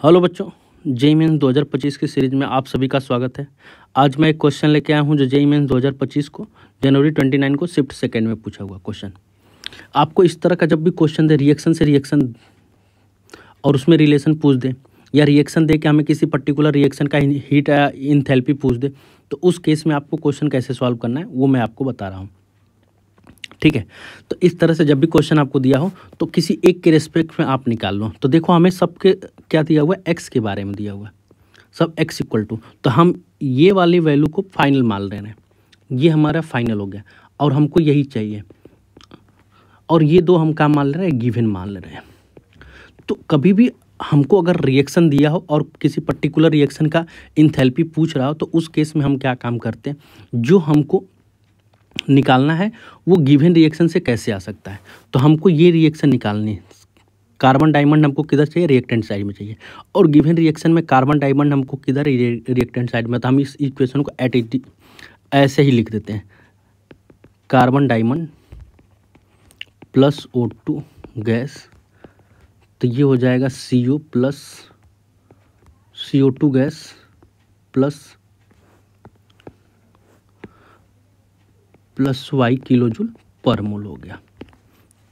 Hello बच्चों, JEE mains 2025 की series में आप सभी का स्वागत है। आज मैं एक क्वेश्चन लेके आया हूं जो जेईई मेंस 2025 को जनवरी 29 को शिफ्ट सेकेंड में पूछा हुआ क्वेश्चन। आपको इस तरह का जब भी क्वेश्चन दे, रिएक्शन से रिएक्शन और उसमें रिलेशन पूछ दे, या रिएक्शन दे के हमें किसी पर्टिकुलर रिएक्शन का हीट या इंथैल्पी पूछ दे, तो उस केस में आपको क्वेश्चन कैसे सॉल्व करना है वो मैं आपको बता रहा हूँ। ठीक है, तो इस तरह से जब भी क्वेश्चन आपको दिया हो तो किसी एक के रेस्पेक्ट में आप निकाल लो। तो देखो, हमें सबके क्या दिया हुआ है, एक्स के बारे में दिया हुआ है, सब एक्स इक्वल टू, तो हम ये वाली वैल्यू को फाइनल मान रहे हैं। ये हमारा फाइनल हो गया और हमको यही चाहिए, और ये दो हम क्या मान ले रहे हैं, गिवन मान ले रहे हैं। तो कभी भी हमको अगर रिएक्शन दिया हो और किसी पर्टिकुलर रिएक्शन का इंथैल्पी पूछ रहा हो तो उस केस में हम क्या काम करते हैं, जो हमको निकालना है वो गिवन रिएक्शन से कैसे आ सकता है। तो हमको ये रिएक्शन निकालनी है। कार्बन डायमंड हमको किधर चाहिए, रिएक्टेंट साइड में चाहिए, और गिवन रिएक्शन में कार्बन डायमंड हमको किधर, रिएक्टेंट साइड में। तो हम इस इक्वेशन को ऐसे ही लिख देते हैं, carbon diamond plus O2 gas, तो ये हो जाएगा CO plus CO2 gas plus Y kilojoule per mole हो गया।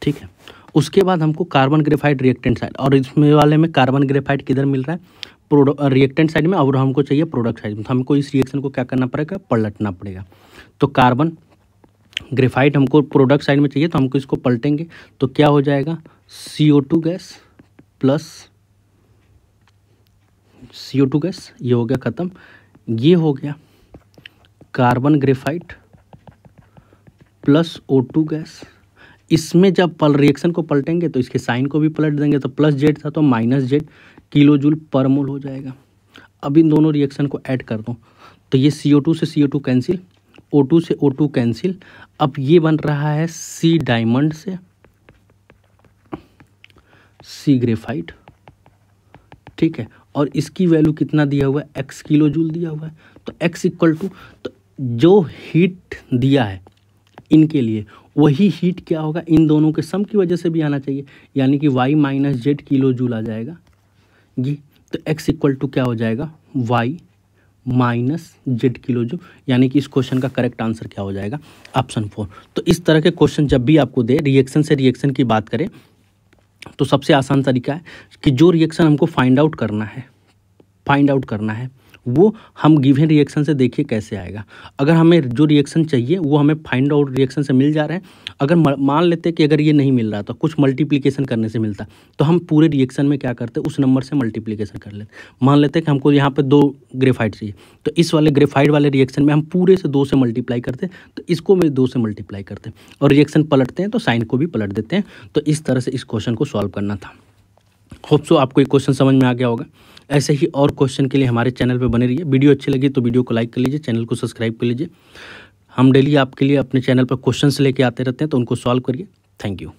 ठीक है, उसके बाद हमको कार्बन ग्रेफाइट रिएक्टेंट साइड, और इसमें वाले में कार्बन ग्रेफाइट किधर मिल रहा है, रिएक्टेंट साइड में, और हमको चाहिए प्रोडक्ट साइड में। तो हमको इस रिएक्शन को क्या करना पड़ेगा, पलटना पड़ेगा। तो कार्बन ग्रेफाइट हमको प्रोडक्ट साइड में चाहिए, तो हमको इसको पलटेंगे तो क्या हो जाएगा, CO2 gas plus CO2 gas, ये हो गया ख़त्म। ये हो गया carbon graphite plus O2 gas. इसमें जब रिएक्शन को पलटेंगे तो इसके साइन को भी पलट देंगे, तो प्लस जेड था तो minus Z kilojoule per mole हो जाएगा। अब इन दोनों रिएक्शन को ऐड कर दो तो ये CO2 से CO2 कैंसिल, O2 से O2 कैंसिल। अब ये बन रहा है C डायमंड से C ग्रेफाइट। ठीक है, और इसकी वैल्यू कितना दिया हुआ है, x किलो जूल दिया हुआ है। तो x इक्वल टू, तो जो हीट दिया है इनके लिए वही हीट क्या होगा, इन दोनों के सम की वजह से भी आना चाहिए, यानी कि y minus Z kilojoule आ जाएगा ये। तो x इक्वल टू क्या हो जाएगा, y minus Z kilo joule, यानी कि इस क्वेश्चन का करेक्ट आंसर क्या हो जाएगा, ऑप्शन 4। तो इस तरह के क्वेश्चन जब भी आपको दे, रिएक्शन से रिएक्शन की बात करें, तो सबसे आसान तरीका है कि जो रिएक्शन हमको फाइंड आउट करना है वो हम गिवन रिएक्शन से देखिए कैसे आएगा। अगर हमें जो रिएक्शन चाहिए वो हमें फाइंड आउट रिएक्शन से मिल जा रहा है, अगर मान लेते कि अगर ये नहीं मिल रहा तो कुछ मल्टीप्लिकेशन करने से मिलता, तो हम पूरे रिएक्शन में क्या करते, उस नंबर से मल्टीप्लिकेशन कर लेते। मान लेते कि हमको यहाँ पे 2 ग्रेफाइट चाहिए, तो इस वाले ग्रेफाइट वाले रिएक्शन में हम पूरे से 2 से मल्टीप्लाई करते, तो इसको में 2 से मल्टीप्लाई करते, और रिएक्शन पलटते हैं तो साइन को भी पलट देते हैं। तो इस तरह से इस क्वेश्चन को सॉल्व करना था। होप सो आपको ये क्वेश्चन समझ में आ गया होगा। ऐसे ही और क्वेश्चन के लिए हमारे चैनल पे बने रहिए। वीडियो अच्छी लगी तो वीडियो को लाइक कर लीजिए, चैनल को सब्सक्राइब कर लीजिए। हम डेली आपके लिए अपने चैनल पर क्वेश्चंस लेके आते रहते हैं, तो उनको सॉल्व करिए। Thank you.